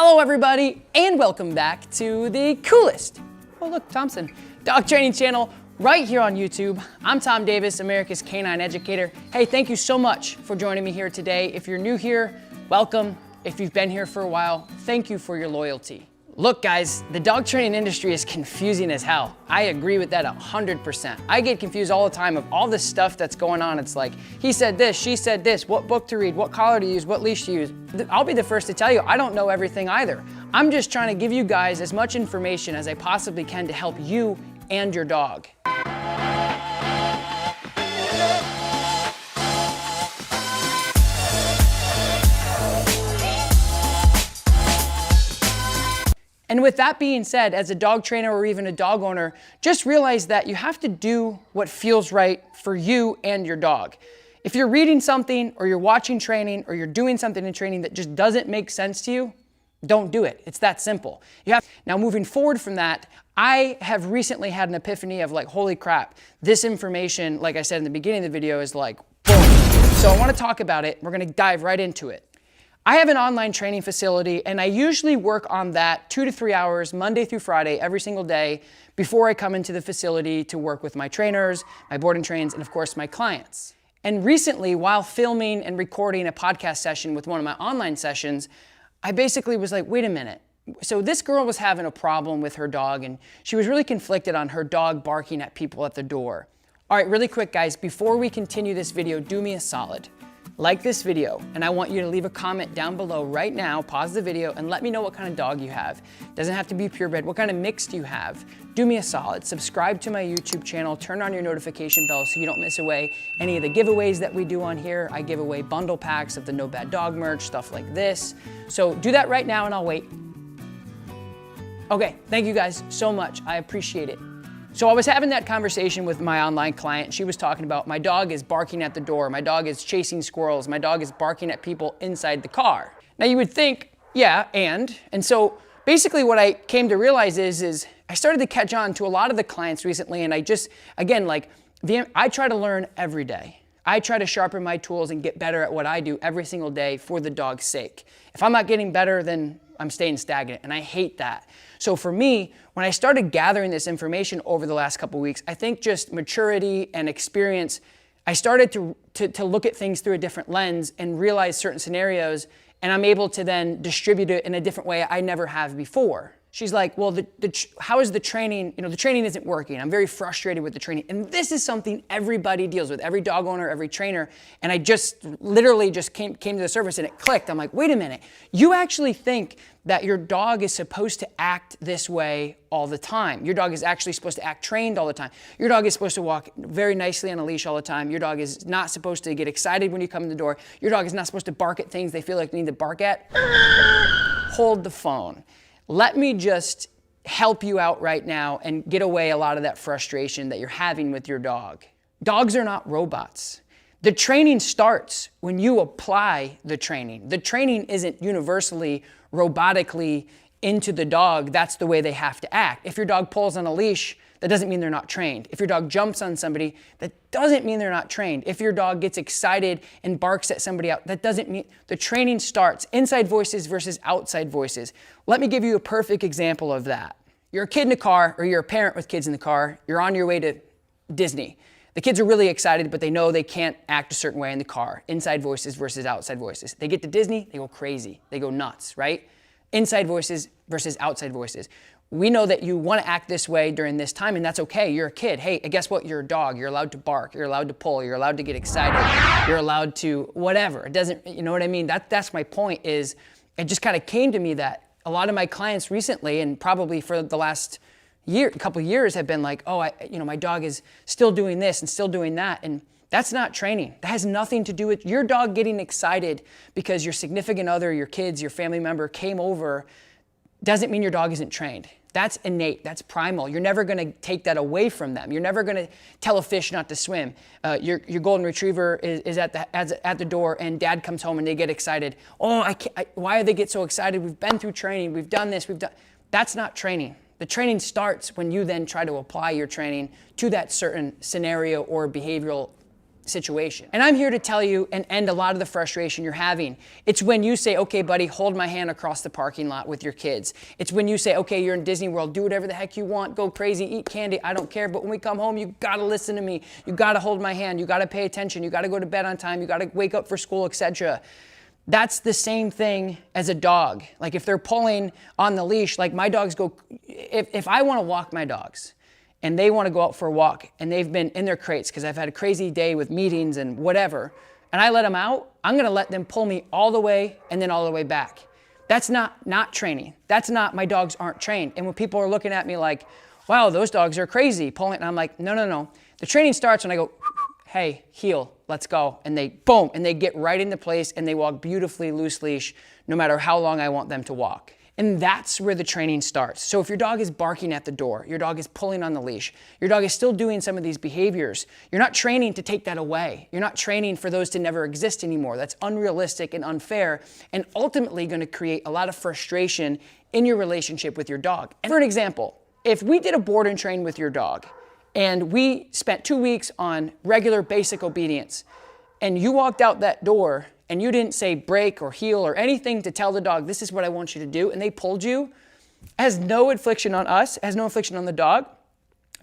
Hello everybody, and welcome back to the coolest, oh look, Thompson, dog training channel right here on YouTube. I'm Tom Davis, America's Canine Educator. Hey, thank you so much for joining me here today. If you're new here, welcome. If you've been here for a while, thank you for your loyalty. Look guys, the dog training industry is confusing as hell. I agree with that 100%. I get confused all the time of all this stuff that's going on. It's like, he said this, she said this, what book to read, what collar to use, what leash to use. I'll be the first to tell you, I don't know everything either. I'm just trying to give you guys as much information as I possibly can to help you and your dog. And with that being said, as a dog trainer or even a dog owner, just realize that you have to do what feels right for you and your dog. If you're reading something or you're watching training or you're doing something in training that just doesn't make sense to you, don't do it. It's that simple. Now moving forward from that, I have recently had an epiphany of like, holy crap, this information, like I said in the beginning of the video, is like, boom. So I want to talk about it. We're going to dive right into it. I have an online training facility and I usually work on that 2 to 3 hours, Monday through Friday, every single day before I come into the facility to work with my trainers, my board and trains, and of course my clients. And recently, while filming and recording a podcast session with one of my online sessions, I basically was like, wait a minute. So this girl was having a problem with her dog and she was really conflicted on her dog barking at people at the door. All right, really quick guys, before we continue this video, do me a solid. Like this video, and I want you to leave a comment down below right now, pause the video, and let me know what kind of dog you have. Doesn't have to be purebred. What kind of mix do you have? Do me a solid. Subscribe to my YouTube channel, turn on your notification bell so you don't miss away any of the giveaways that we do on here. I give away bundle packs of the No Bad Dog merch, stuff like this. So do that right now and I'll wait. Okay, thank you guys so much. I appreciate it. So I was having that conversation with my online client. She was talking about, my dog is barking at the door, my dog is chasing squirrels, my dog is barking at people inside the car. Now you would think, yeah, and so basically what I came to realize is I started to catch on to a lot of the clients recently, and I just, again, like, I try to learn every day. I try to sharpen my tools and get better at what I do every single day for the dog's sake. If I'm not getting better, then I'm staying stagnant, and I hate that. So for me, when I started gathering this information over the last couple of weeks, I think just maturity and experience, I started to look at things through a different lens and realize certain scenarios, and I'm able to then distribute it in a different way I never have before. She's like, well, how is the training, the training isn't working. I'm very frustrated with the training. And this is something everybody deals with, every dog owner, every trainer. And I just literally just came to the surface and it clicked. I'm like, wait a minute. You actually think that your dog is supposed to act this way all the time. Your dog is actually supposed to act trained all the time. Your dog is supposed to walk very nicely on a leash all the time. Your dog is not supposed to get excited when you come in the door. Your dog is not supposed to bark at things they feel like they need to bark at. Hold the phone. Let me just help you out right now and get away a lot of that frustration that you're having with your dog. Dogs are not robots. The training starts when you apply the training. The training isn't universally, robotically into the dog. That's the way they have to act. If your dog pulls on a leash, that doesn't mean they're not trained. If your dog jumps on somebody, that doesn't mean they're not trained. If your dog gets excited and barks at somebody else, that doesn't mean. The training starts inside voices versus outside voices. Let me give you a perfect example of that. You're a kid in a car, or you're a parent with kids in the car. You're on your way to Disney. The kids are really excited, but they know they can't act a certain way in the car. Inside voices versus outside voices. They get to Disney, they go crazy. They go nuts, right? Inside voices versus outside voices. We know that you want to act this way during this time, and that's okay. You're a kid. Hey, guess what? You're a dog. You're allowed to bark. You're allowed to pull. You're allowed to get excited. You're allowed to whatever. It doesn't, you know what I mean? That's my point. Is it just kind of came to me that a lot of my clients recently, and probably for the last couple of years, have been like, oh, my dog is still doing this and still doing that, and that's not training. That has nothing to do with your dog getting excited because your significant other, your kids, your family member came over. Doesn't mean your dog isn't trained. That's innate, that's primal. You're never gonna take that away from them. You're never gonna tell a fish not to swim. Your golden retriever is at the door and dad comes home and they get excited. Oh, why do they get so excited? We've been through training, we've done this, that's not training. The training starts when you then try to apply your training to that certain scenario or behavioral situation. And I'm here to tell you and end a lot of the frustration you're having. It's when you say, okay, buddy, hold my hand across the parking lot with your kids. It's when you say, okay, you're in Disney World, do whatever the heck you want, go crazy, eat candy, I don't care. But when we come home, you gotta listen to me. You gotta hold my hand. You gotta pay attention. You gotta go to bed on time. You gotta wake up for school, etc. That's the same thing as a dog. Like if they're pulling on the leash, like my dogs go, if I wanna walk my dogs, and they want to go out for a walk and they've been in their crates because I've had a crazy day with meetings and whatever, and I let them out, I'm going to let them pull me all the way and then all the way back. That's not training. That's not, my dogs aren't trained. And when people are looking at me like, wow, those dogs are crazy pulling, and I'm like, no. The training starts when I go, hey, heel, let's go. And they, boom, and they get right into place and they walk beautifully loose leash no matter how long I want them to walk. And that's where the training starts. So if your dog is barking at the door, your dog is pulling on the leash, your dog is still doing some of these behaviors, you're not training to take that away. You're not training for those to never exist anymore. That's unrealistic and unfair, and ultimately going to create a lot of frustration in your relationship with your dog. And for an example, if we did a board and train with your dog, and we spent 2 weeks on regular basic obedience, and you walked out that door and you didn't say break or heel or anything to tell the dog, this is what I want you to do, and they pulled you, it has no infliction on us, it has no infliction on the dog.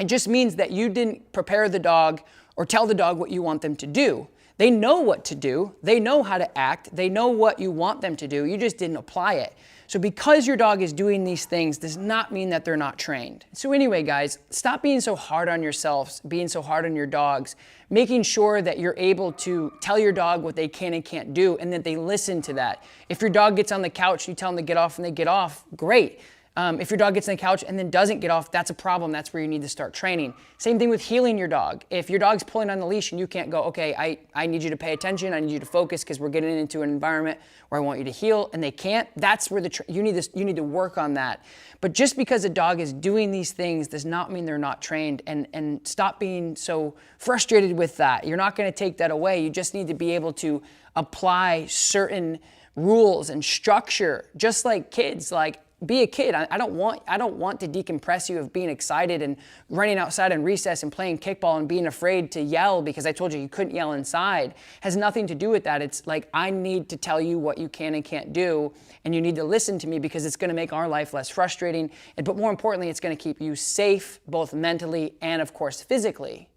It just means that you didn't prepare the dog or tell the dog what you want them to do. They know what to do, they know how to act, they know what you want them to do, you just didn't apply it. So because your dog is doing these things does not mean that they're not trained. So anyway, guys, stop being so hard on yourselves, being so hard on your dogs, making sure that you're able to tell your dog what they can and can't do and that they listen to that. If your dog gets on the couch, you tell them to get off and they get off, great. If your dog gets on the couch and then doesn't get off, that's a problem. That's where you need to start training. Same thing with healing your dog. If your dog's pulling on the leash and you can't go, okay, I need you to pay attention, I need you to focus because we're getting into an environment where I want you to heal, and they can't, that's where you need to work on that. But just because a dog is doing these things does not mean they're not trained, and stop being so frustrated with that. You're not going to take that away. You just need to be able to apply certain rules and structure, just like kids. Like, be a kid. I don't want to decompress you of being excited and running outside in recess and playing kickball and being afraid to yell because I told you you couldn't yell inside. It has nothing to do with that. It's like, I need to tell you what you can and can't do, and you need to listen to me because it's going to make our life less frustrating, but more importantly, it's going to keep you safe, both mentally and of course physically.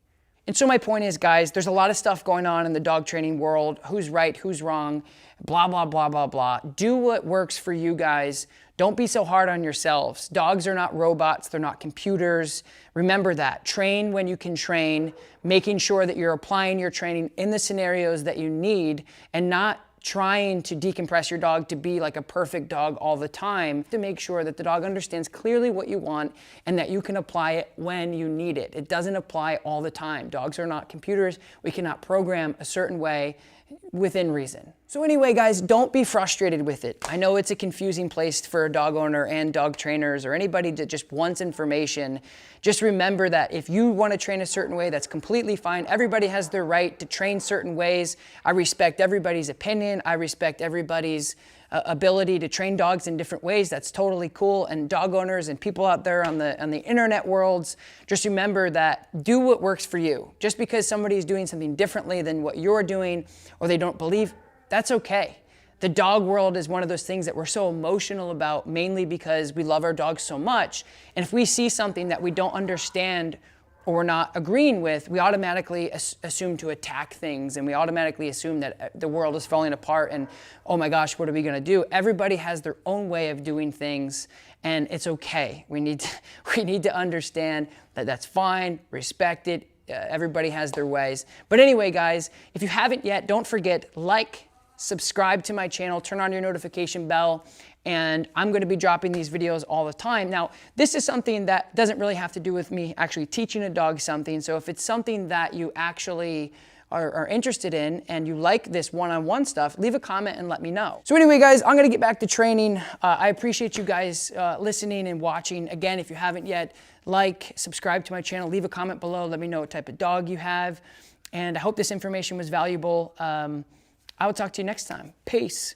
And so my point is, guys, there's a lot of stuff going on in the dog training world. Who's right, who's wrong, blah, blah, blah, blah, blah. Do what works for you guys. Don't be so hard on yourselves. Dogs are not robots. They're not computers. Remember that. Train when you can train, making sure that you're applying your training in the scenarios that you need and not trying to decompress your dog to be like a perfect dog all the time, to make sure that the dog understands clearly what you want and that you can apply it when you need it. It doesn't apply all the time. Dogs are not computers. We cannot program a certain way within reason. So anyway, guys, don't be frustrated with it. I know it's a confusing place for a dog owner and dog trainers or anybody that just wants information. Just remember that if you want to train a certain way, that's completely fine. Everybody has their right to train certain ways. I respect everybody's opinion. I respect everybody's ability to train dogs in different ways. That's totally cool. And dog owners and people out there on the internet worlds, just remember that do what works for you. Just because somebody is doing something differently than what you're doing or they don't believe, that's okay. The dog world is one of those things that we're so emotional about, mainly because we love our dogs so much. And if we see something that we don't understand or we're not agreeing with, we automatically assume to attack things, and we automatically assume that the world is falling apart and, oh my gosh, what are we gonna do? Everybody has their own way of doing things, and it's okay. We need to understand that that's fine, respect it. Everybody has their ways. But anyway, guys, if you haven't yet, don't forget, subscribe to my channel, turn on your notification bell, and I'm going to be dropping these videos all the time. Now, this is something that doesn't really have to do with me actually teaching a dog something. So if it's something that you actually are interested in and you like this one-on-one stuff, leave a comment and let me know. So anyway, guys, I'm going to get back to training. I appreciate you guys listening and watching. Again, if you haven't yet, subscribe to my channel, leave a comment below, let me know what type of dog you have. And I hope this information was valuable. I will talk to you next time. Peace.